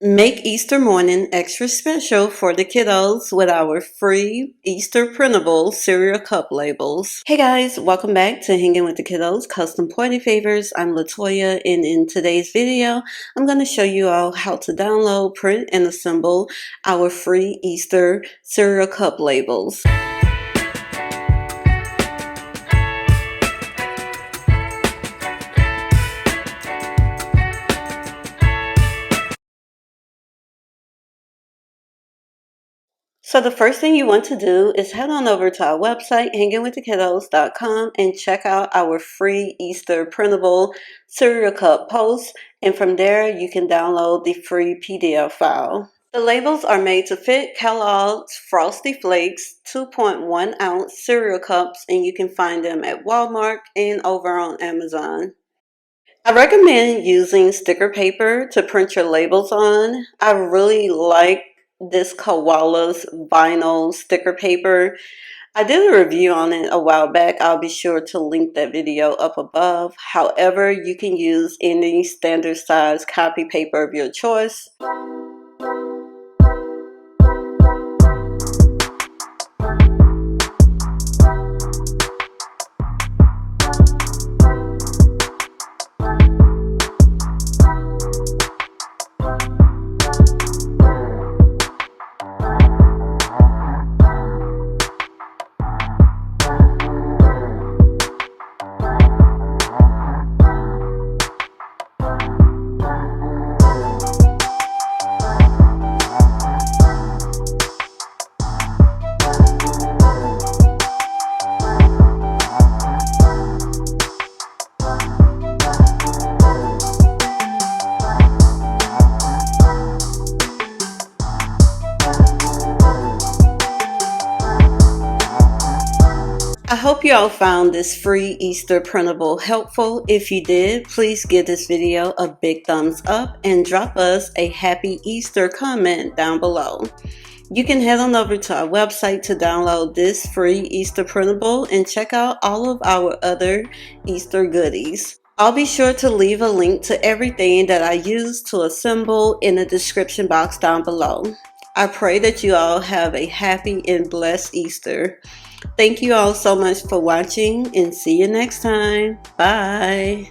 Make Easter morning extra special for the kiddos with our free Easter printable cereal cup labels. Hey guys, welcome back to Hanging with the Kiddos Custom Party Favors. I'm Latoya, and in today's video, I'm going to show you all how to download, print, and assemble our free Easter cereal cup labels. So the first thing you want to do is head on over to our website, hangingwiththekiddos.com, and check out our free Easter printable cereal cup post. And from there, you can download the free PDF file. The labels are made to fit Kellogg's Frosty Flakes 2.1 ounce cereal cups, and you can find them at Walmart and over on Amazon. I recommend using sticker paper to print your labels on. I really like this Koala's vinyl sticker paper. I did a review on it a while back. I'll be sure to link that video up above. However, you can use any standard size copy paper of your choice. I hope you all found this free Easter printable helpful. If you did, please give this video a big thumbs up and drop us a happy Easter comment down below. You can head on over to our website to download this free Easter printable and check out all of our other Easter goodies. I'll be sure to leave a link to everything that I use to assemble in the description box down below. I pray that you all have a happy and blessed Easter. Thank you all so much for watching, and see you next time. Bye.